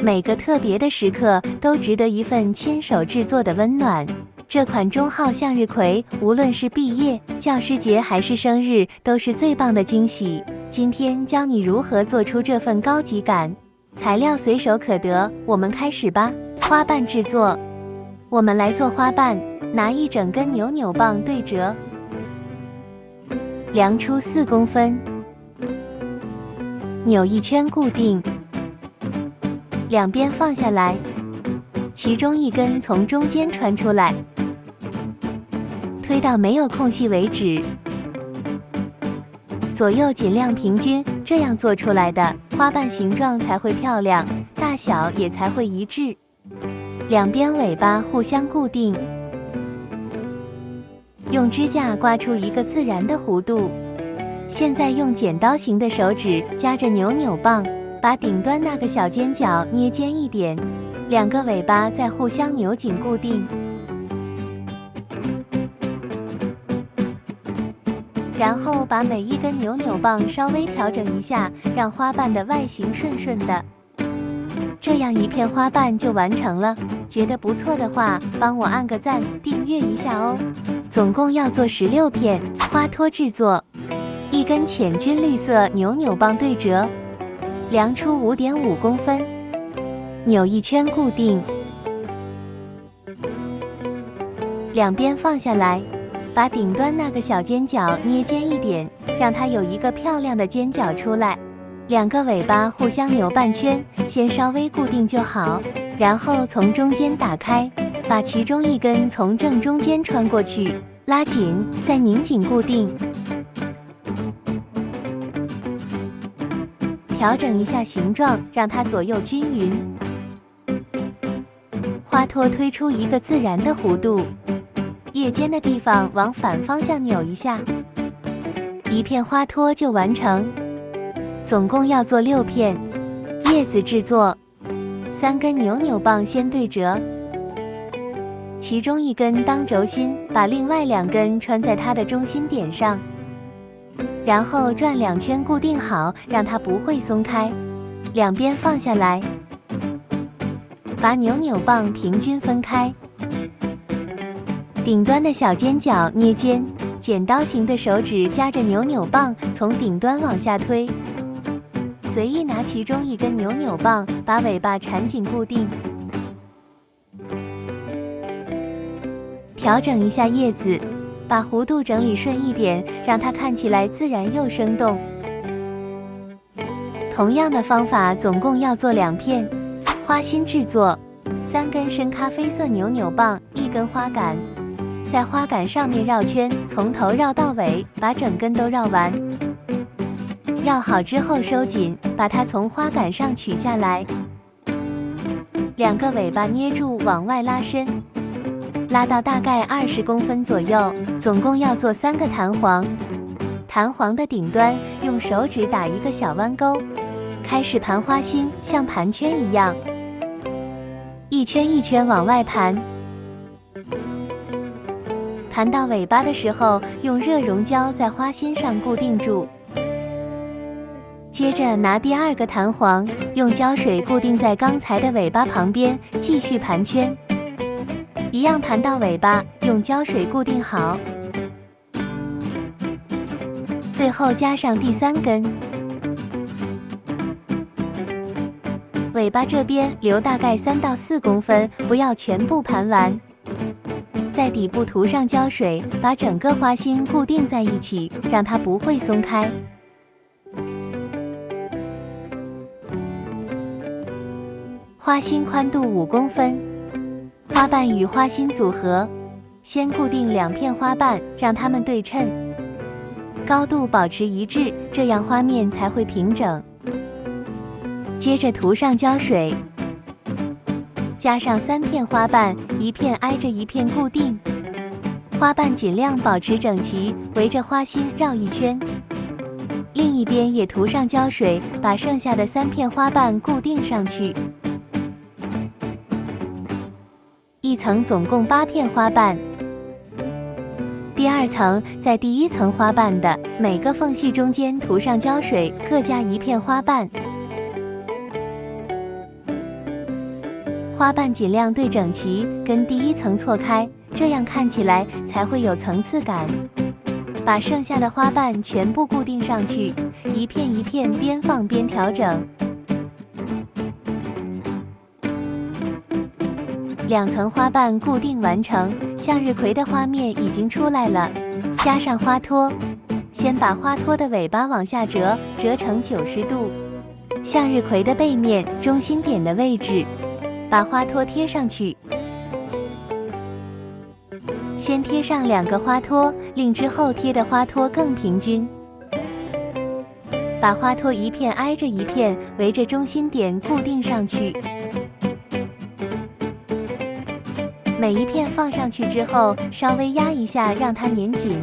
每个特别的时刻都值得一份亲手制作的温暖。这款中号向日葵，无论是毕业、教师节还是生日，都是最棒的惊喜。今天教你如何做出这份高级感。材料随手可得，我们开始吧。花瓣制作，我们来做花瓣。拿一整根扭扭棒对折，量出4公分，扭一圈固定，两边放下来，其中一根从中间穿出来，推到没有空隙为止，左右尽量平均，这样做出来的花瓣形状才会漂亮，大小也才会一致。两边尾巴互相固定，用指甲刮出一个自然的弧度。现在用剪刀形的手指夹着扭扭棒，把顶端那个小尖角捏尖一点，两个尾巴再互相扭紧固定。然后把每一根扭扭棒稍微调整一下，让花瓣的外形顺顺的。这样一片花瓣就完成了。觉得不错的话，帮我按个赞，订阅一下哦。总共要做16片。花托制作，一根浅军绿色扭扭棒对折，量出5.5公分，扭一圈固定，两边放下来，把顶端那个小尖角捏尖一点，让它有一个漂亮的尖角出来。两个尾巴互相扭半圈，先稍微固定就好，然后从中间打开，把其中一根从正中间穿过去，拉紧，再拧紧固定。调整一下形状，让它左右均匀。花托推出一个自然的弧度，叶尖的地方往反方向扭一下，一片花托就完成。总共要做6片。叶子制作，3根扭扭棒先对折，其中一根当轴心，把另外2根穿在它的中心点上，然后转2圈固定好，让它不会松开。两边放下来，把扭扭棒平均分开，顶端的小尖角捏尖，剪刀形的手指夹着扭扭棒从顶端往下推，随意拿其中一根扭扭棒，把尾巴缠紧固定。调整一下叶子，把弧度整理顺一点，让它看起来自然又生动。同样的方法，总共要做2片。花心制作，3根深咖啡色扭扭棒，1根花杆，在花杆上面绕圈，从头绕到尾，把整根都绕完。绕好之后收紧，把它从花杆上取下来，两个尾巴捏住往外拉伸，拉到大概20公分左右。总共要做3个弹簧，弹簧的顶端用手指打一个小弯钩，开始盘花心，像盘圈一样，一圈一圈往外盘。盘到尾巴的时候，用热熔胶在花心上固定住。接着拿第2个弹簧，用胶水固定在刚才的尾巴旁边，继续盘圈，一样盘到尾巴，用胶水固定好。最后加上第3根，尾巴这边留大概3到4公分，不要全部盘完。在底部涂上胶水，把整个花心固定在一起，让它不会松开。花心宽度5公分，花瓣与花心组合，先固定2片花瓣，让它们对称，高度保持一致，这样花面才会平整。接着涂上胶水，加上3片花瓣，一片挨着一片固定，花瓣尽量保持整齐，围着花心绕一圈。另一边也涂上胶水，把剩下的3片花瓣固定上去。一层总共8片花瓣，第2层在第1层花瓣的每个缝隙中间涂上胶水，各加1片花瓣。花瓣尽量对整齐，跟第一层错开，这样看起来才会有层次感。把剩下的花瓣全部固定上去，一片一片边放边调整。2层花瓣固定完成，向日葵的花面已经出来了。加上花托，先把花托的尾巴往下折，折成90度。向日葵的背面中心点的位置，把花托贴上去。先贴上2个花托，令之后贴的花托更平均。把花托一片挨着一片，围着中心点固定上去。每一片放上去之后，稍微压一下，让它粘紧。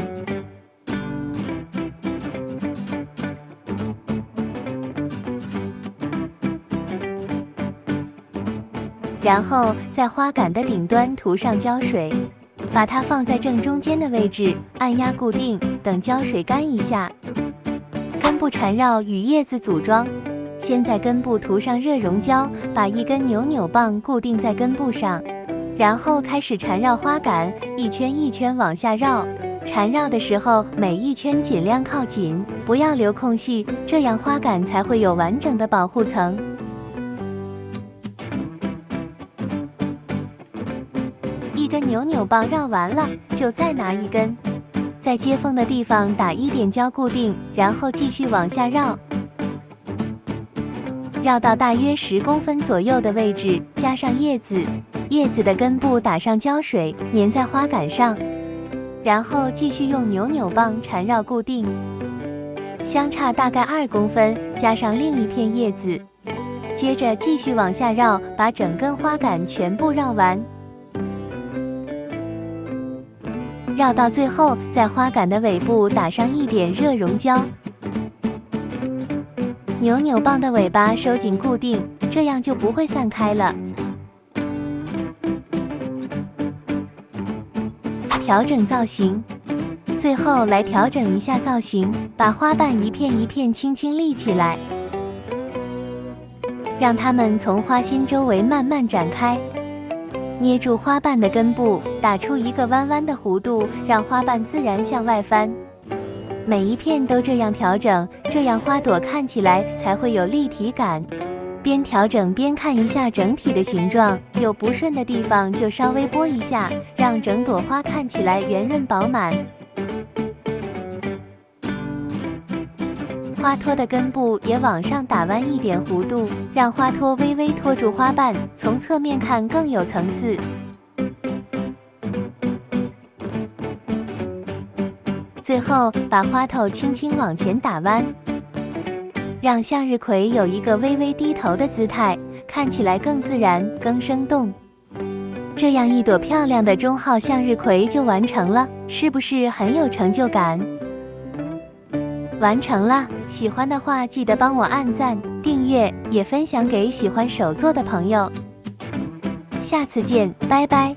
然后在花杆的顶端涂上胶水，把它放在正中间的位置，按压固定，等胶水干一下。根部缠绕与叶子组装，先在根部涂上热熔胶，把一根扭扭棒固定在根部上。然后开始缠绕花杆，一圈一圈往下绕。缠绕的时候，每一圈尽量靠紧，不要留空隙，这样花杆才会有完整的保护层。一根扭扭棒绕完了，就再拿一根，在接缝的地方打1点胶固定，然后继续往下绕。绕到大约10公分左右的位置，加上叶子，叶子的根部打上胶水，粘在花杆上，然后继续用扭扭棒缠绕固定。相差大概2公分，加上另一片叶子，接着继续往下绕，把整根花杆全部绕完。绕到最后，在花杆的尾部打上1点热熔胶。扭扭棒的尾巴收紧固定，这样就不会散开了。调整造型，最后来调整一下造型，把花瓣一片一片轻轻立起来，让它们从花心周围慢慢展开。捏住花瓣的根部，打出一个弯弯的弧度，让花瓣自然向外翻。每一片都这样调整，这样花朵看起来才会有立体感。边调整边看一下整体的形状，有不顺的地方就稍微拨一下，让整朵花看起来圆润饱满。花托的根部也往上打弯1点弧度，让花托微微托住花瓣，从侧面看更有层次。最后把花头轻轻往前打弯，让向日葵有一个微微低头的姿态，看起来更自然、更生动。这样一朵漂亮的中号向日葵就完成了，是不是很有成就感？完成了，喜欢的话记得帮我按赞、订阅，也分享给喜欢手作的朋友。下次见，拜拜。